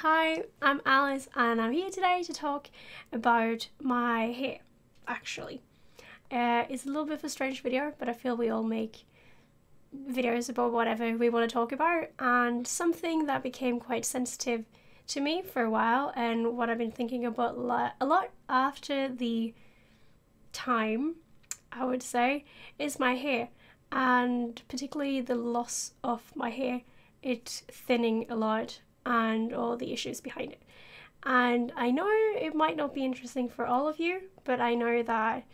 Hi, I'm Alice and I'm here today to talk about my hair, actually. It's a little bit of a strange video, but I feel we all make videos about whatever we want to talk about, and something that became quite sensitive to me for a while and what I've been thinking about a lot after the time, I would say, is my hair, and particularly the loss of my hair. It's thinning a lot and all the issues behind it. And I know it might not be interesting for all of you, but I know that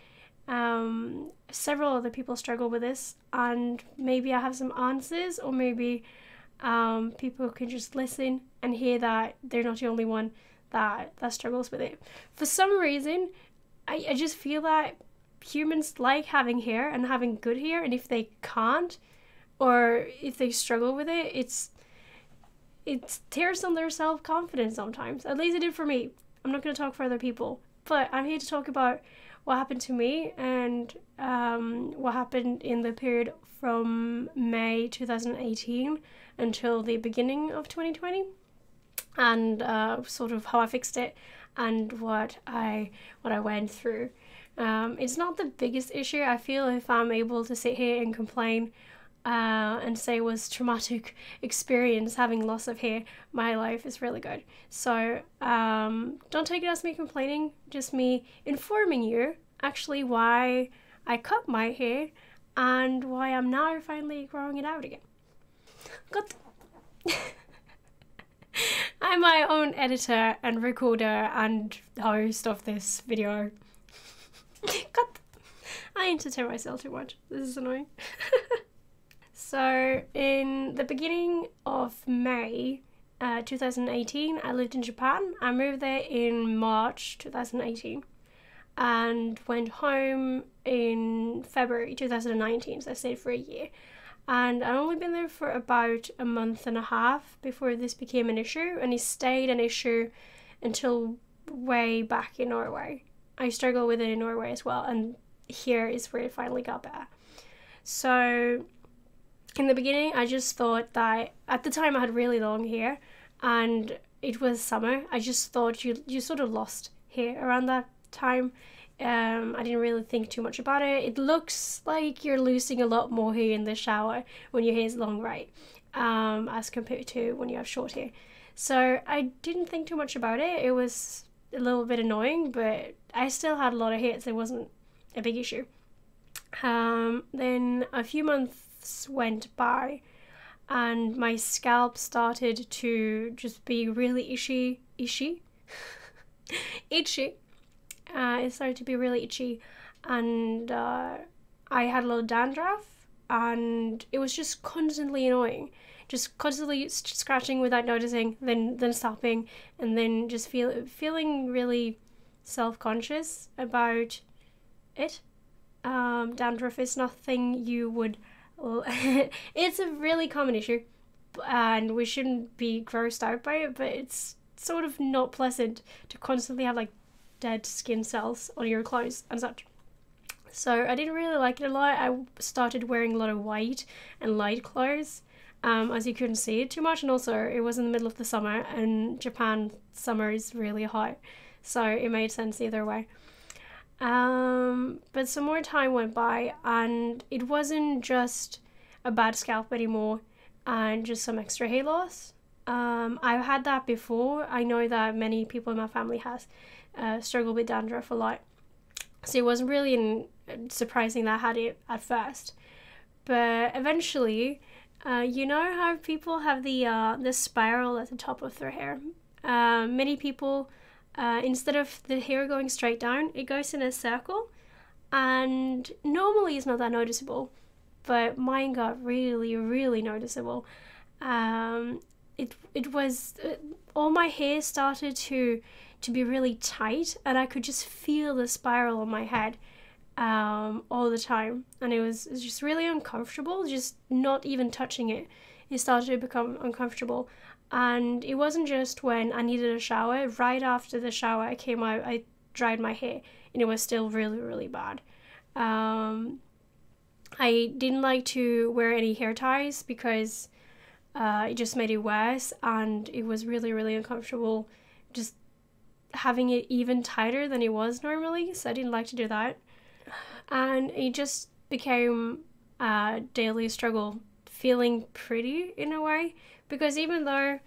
several other people struggle with this, and maybe I have some answers, or maybe people can just listen and hear that they're not the only one that struggles with it. For some reason, I just feel that humans like having hair and having good hair, and if they can't, or if they struggle with it, it tears on their self-confidence sometimes. At least it did for me. I'm not going to talk for other people, but I'm here to talk about what happened to me and what happened in the period from May 2018 until the beginning of 2020, and sort of how I fixed it and what I went through. It's not the biggest issue. I feel if I'm able to sit here and complain and say it was traumatic experience having loss of hair, my life is really good. So don't take it as me complaining, just me informing you actually why I cut my hair and why I'm now finally growing it out again. Got I'm my own editor and recorder and host of this video. God, I entertain myself too much. This is annoying. So in the beginning of May 2018, I lived in Japan. I moved there in March 2018 and went home in February 2019, so I stayed for a year. And I'd only been there for about a month and a half before this became an issue, and it stayed an issue until way back in Norway. I struggled with it in Norway as well, and here is where it finally got better. So in the beginning, I just thought that at the time I had really long hair and it was summer. I just thought you sort of lost hair around that time. I didn't really think too much about it. It looks like you're losing a lot more hair in the shower when your hair is long, right? As compared to when you have short hair. So I didn't think too much about it. It was a little bit annoying, but I still had a lot of hair, so it wasn't a big issue. Then a few months went by and my scalp started to just be really itchy. It started to be really itchy, and I had a lot of dandruff, and it was just constantly annoying, just constantly scratching without noticing, then stopping, and then just feeling really self-conscious about it. Dandruff is nothing you would it's a really common issue, and we shouldn't be grossed out by it, but it's sort of not pleasant to constantly have like dead skin cells on your clothes and such. So I didn't really like it a lot. I started wearing a lot of white and light clothes, as you couldn't see it too much, and also it was in the middle of the summer, and Japan summer is really hot, so it made sense either way. But some more time went by and it wasn't just a bad scalp anymore and just some extra hair loss. I've had that before. I know that many people in my family has struggled with dandruff a lot, so it wasn't really surprising that I had it at first. But eventually, you know how people have the spiral at the top of their hair? Many people, instead of the hair going straight down, it goes in a circle, and normally it's not that noticeable, but mine got really, really noticeable. It was all my hair started to be really tight, and I could just feel the spiral on my head all the time, and it was just really uncomfortable. Just not even touching it, it started to become uncomfortable. And it wasn't just when I needed a shower. Right after the shower I came out, I dried my hair, and it was still really, really bad. I didn't like to wear any hair ties because it just made it worse, and it was really, really uncomfortable just having it even tighter than it was normally, so I didn't like to do that. And it just became a daily struggle feeling pretty in a way, because even though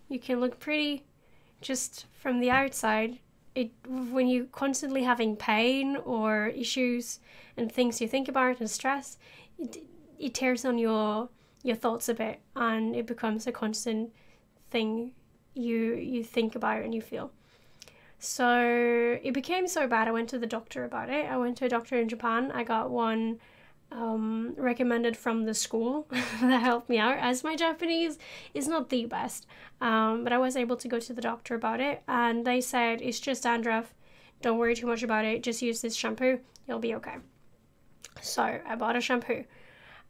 you can look pretty just from the outside, when you're constantly having pain or issues and things you think about and stress, it tears on your thoughts a bit, and it becomes a constant thing you think about and you feel. So it became so bad I went to the doctor about it. I went to a doctor in Japan. I got one recommended from the school that helped me out, as my Japanese is not the best, but I was able to go to the doctor about it, and they said it's just dandruff, don't worry too much about it, just use this shampoo, you'll be okay. So I bought a shampoo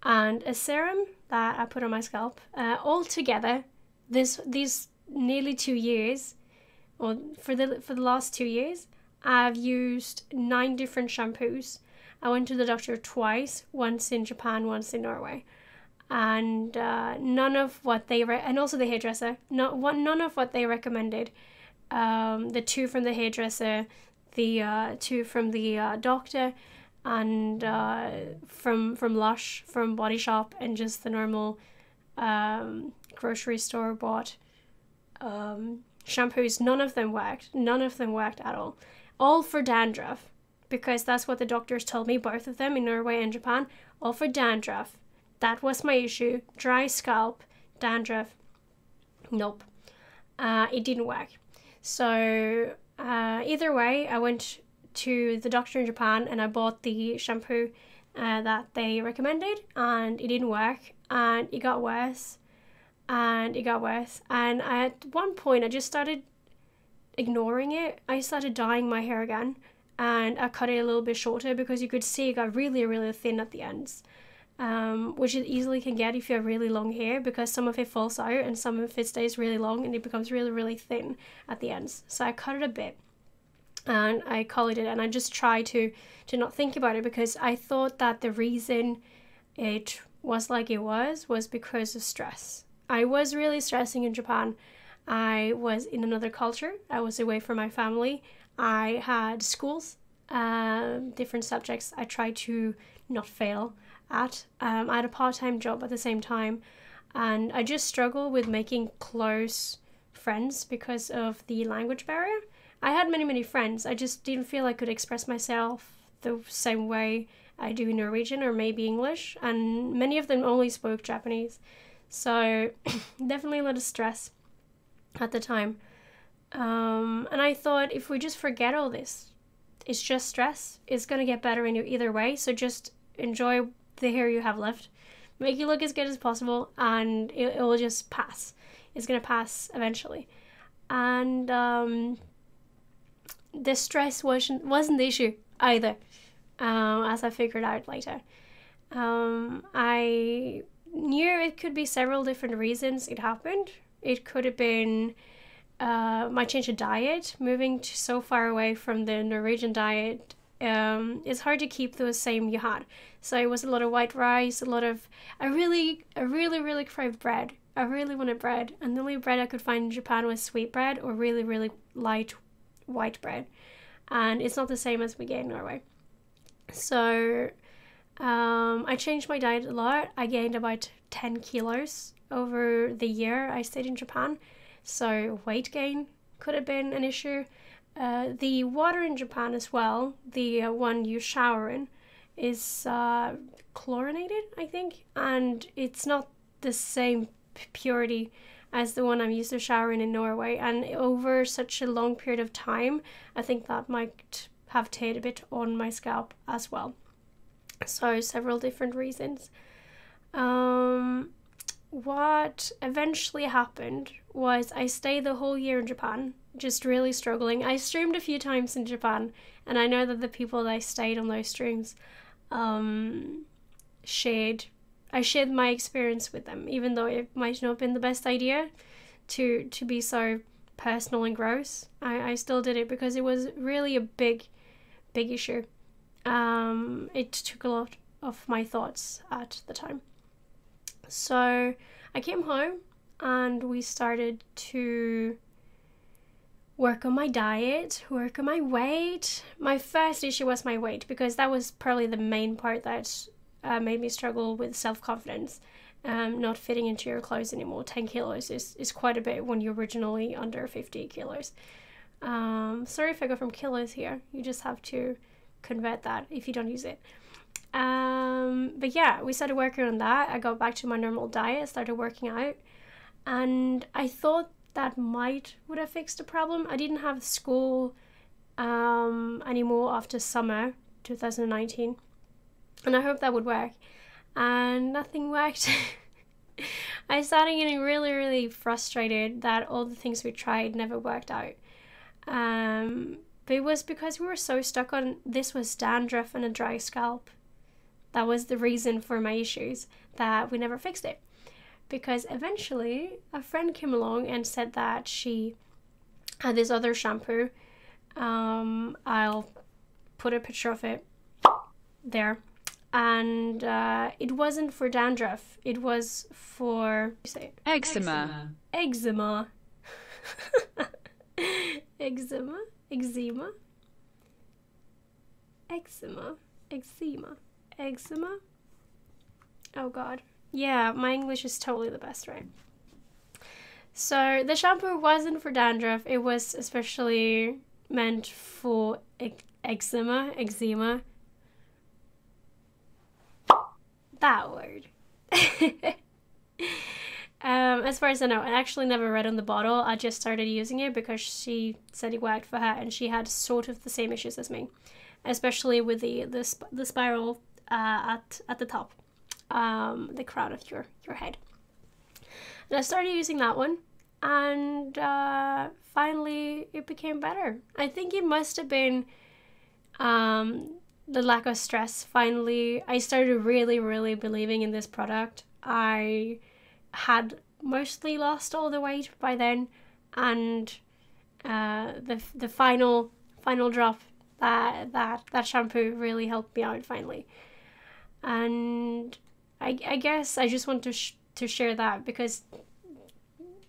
and a serum that I put on my scalp. All together, these nearly 2 years, or for the last 2 years, I've used 9 different shampoos. I went to the doctor twice, once in Japan, once in Norway, and none of what they and also the hairdresser, none of what they recommended. The 2 from the hairdresser, the 2 from the doctor, and from Lush, from Body Shop, and just the normal grocery store bought shampoos. None of them worked. None of them worked at all. All for dandruff, because that's what the doctors told me, both of them in Norway and Japan. All for dandruff. That was my issue. Dry scalp, dandruff. Nope. It didn't work. So either way, I went to the doctor in Japan and I bought the shampoo that they recommended, and it didn't work, and it got worse, and it got worse. And at one point I just started ignoring it. I started dyeing my hair again, and I cut it a little bit shorter because you could see it got really, really thin at the ends, which it easily can get if you have really long hair, because some of it falls out and some of it stays really long and it becomes really, really thin at the ends. So I cut it a bit and I colored it, and I just tried to not think about it, because I thought that the reason it was like it was because of stress. I was really stressing in Japan. I was in another culture. I was away from my family. I had schools, different subjects I tried to not fail at. I had a part-time job at the same time, and I just struggled with making close friends because of the language barrier. I had many, many friends. I just didn't feel I could express myself the same way I do in Norwegian or maybe English, and many of them only spoke Japanese. So definitely a lot of stress at the time. And I thought, if we just forget all this, it's just stress. It's going to get better in you either way. So just enjoy the hair you have left. Make it look as good as possible, and it will just pass. It's going to pass eventually. And the stress wasn't the issue either, as I figured out later. I knew it could be several different reasons it happened. It could have been my change of diet, moving so far away from the Norwegian diet. It's hard to keep the same you had. So it was a lot of white rice, I really craved bread. I really wanted bread, and the only bread I could find in Japan was sweet bread or really, really light white bread. And it's not the same as we get in Norway. So I changed my diet a lot. I gained about 10 kilos over the year I stayed in Japan. So weight gain could have been an issue. The water in Japan as well, the one you shower in, is chlorinated, I think, and it's not the same purity as the one I'm used to showering in Norway. And over such a long period of time, I think that might have taken a bit on my scalp as well. So several different reasons. What eventually happened was I stayed the whole year in Japan, just really struggling. I streamed a few times in Japan, and I know that the people that I stayed on those streams shared my experience with them, even though it might not have been the best idea to be so personal and gross. I still did it because it was really a big issue. It took a lot of my thoughts at the time. So I came home and we started to work on my diet, work on my weight. My first issue was my weight, because that was probably the main part that made me struggle with self-confidence. Not fitting into your clothes anymore. 10 kilos is quite a bit when you're originally under 50 kilos. Sorry if I go from kilos here. You just have to convert that if you don't use it. But yeah, we started working on that. I got back to my normal diet, started working out, and I thought that would have fixed the problem. I didn't have school anymore after summer 2019, and I hoped that would work, and nothing worked. I started getting really, really frustrated that all the things we tried never worked out. But it was because we were so stuck on this was dandruff and a dry scalp. That was the reason for my issues, that we never fixed it. Because eventually a friend came along and said that she had this other shampoo. I'll put a picture of it there. And it wasn't for dandruff. It was for Eczema. Eczema. Eczema. Eczema. Eczema. Eczema. Eczema. Oh god. Yeah, my English is totally the best, right? So the shampoo wasn't for dandruff. It was especially meant for eczema. Eczema. That word. As far as I know, I actually never read on the bottle. I just started using it because she said it worked for her, and she had sort of the same issues as me, especially with the spiral at the top, the crown of your head. And I started using that one, and finally it became better. I think it must have been the lack of stress. Finally, I started really, really believing in this product. I had mostly lost all the weight by then, and the final drop, that shampoo really helped me out finally. And I guess I just want to share that, because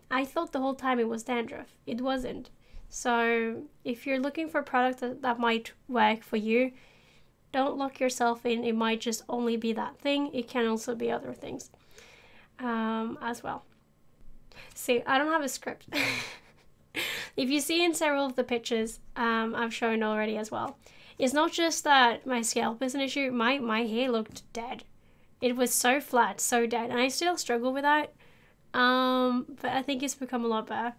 I thought the whole time it was dandruff. It wasn't. So if you're looking for a product that might work for you, don't lock yourself in. It might just only be that thing. It can also be other things as well. See, I don't have a script. If you see in several of the pictures I've shown already as well, it's not just that my scalp is an issue. My hair looked dead. It was so flat, so dead, and I still struggle with that. But I think it's become a lot better.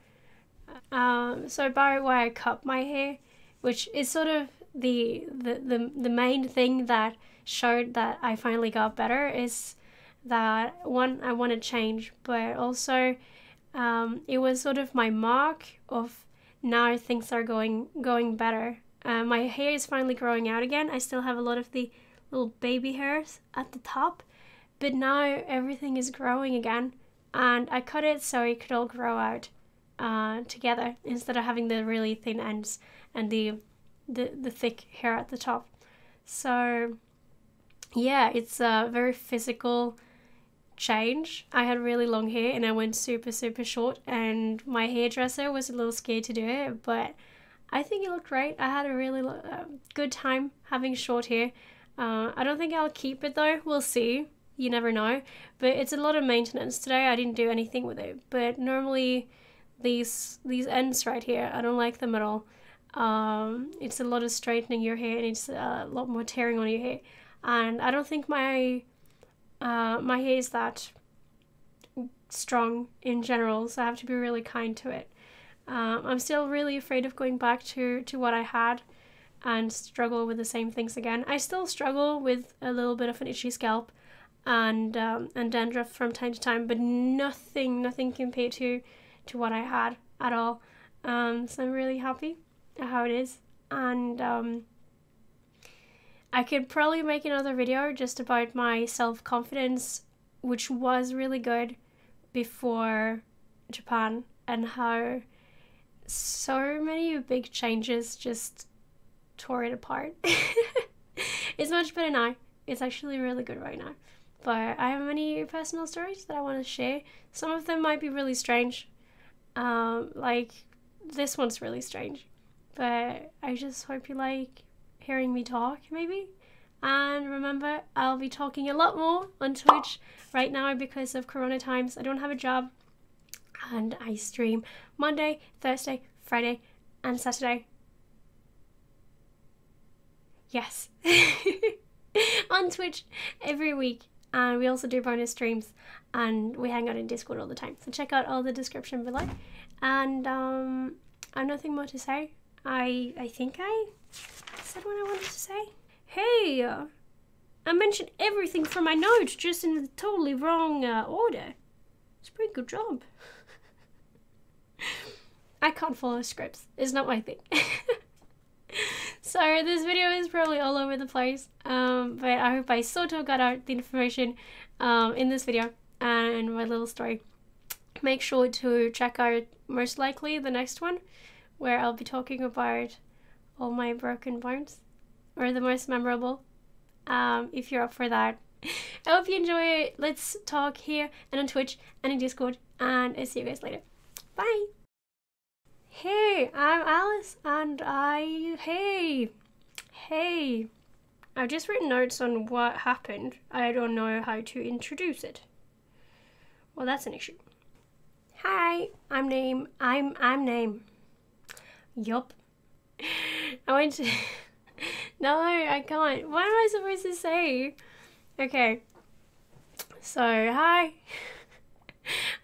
So by where I cut my hair, which is sort of the main thing that showed that I finally got better, is that one, I want to change, but also it was sort of my mark of now things are going better. My hair is finally growing out again. I still have a lot of the little baby hairs at the top, but now everything is growing again, and I cut it so it could all grow out together instead of having the really thin ends and the thick hair at the top. So yeah, it's a very physical change. I had really long hair and I went super short, and my hairdresser was a little scared to do it, but I think it looked great. I had a really good time having short hair. I don't think I'll keep it though. We'll see. You never know. But it's a lot of maintenance. Today I didn't do anything with it, but normally these ends right here, I don't like them at all. It's a lot of straightening your hair, and it's a lot more tearing on your hair, and I don't think my hair is that strong in general, so I have to be really kind to it. I'm still really afraid of going back to what I had and struggle with the same things again. I still struggle with a little bit of an itchy scalp and dandruff from time to time, but nothing compared to what I had at all. So I'm really happy at how it is, and I could probably make another video just about my self-confidence, which was really good before Japan, and how so many big changes just tore it apart. It's much better now. It's actually really good right now. but I have many personal stories that I want to share. Some of them might be really strange, like this one's really strange, but I just hope you like hearing me talk, maybe. And remember, I'll be talking a lot more on Twitch right now because of Corona times. I don't have a job, and I stream Monday, Thursday, Friday, and Saturday. Yes. On Twitch every week. And we also do bonus streams, and we hang out in Discord all the time. So check out all the description below. And I have nothing more to say. I think I said what I wanted to say. Hey, I mentioned everything from my notes, just in the totally wrong order. It's a pretty good job. I can't follow scripts. It's not my thing. So this video is probably all over the place, but I hope I sort of got out the information in this video and my little story. Make sure to check out most likely the next one, where I'll be talking about all my broken bones, or the most memorable, if you're up for that. I hope you enjoy it. Let's talk here and on Twitch and in Discord, and I'll see you guys later. Bye! Hey, I'm Alice, and hey, I've just written notes on what happened. I don't know how to introduce it. Well, that's an issue. Hi, I'm Name. I'm Name. Yup. I went to... No, I can't. What am I supposed to say? Okay. So, hi. I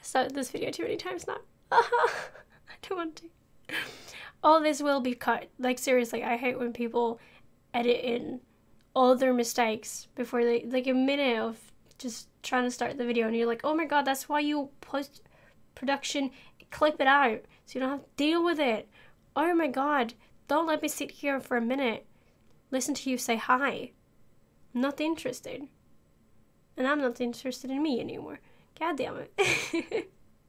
started this video too many times now. I don't want to. All this will be cut. Like, seriously, I hate when people edit in all their mistakes before they, like, a minute of just trying to start the video, and you're like, oh my god, that's why you post-production clip it out so you don't have to deal with it. Oh my god, don't let me sit here for a minute, listen to you say hi. I'm not interested. And I'm not interested in me anymore. God damn it.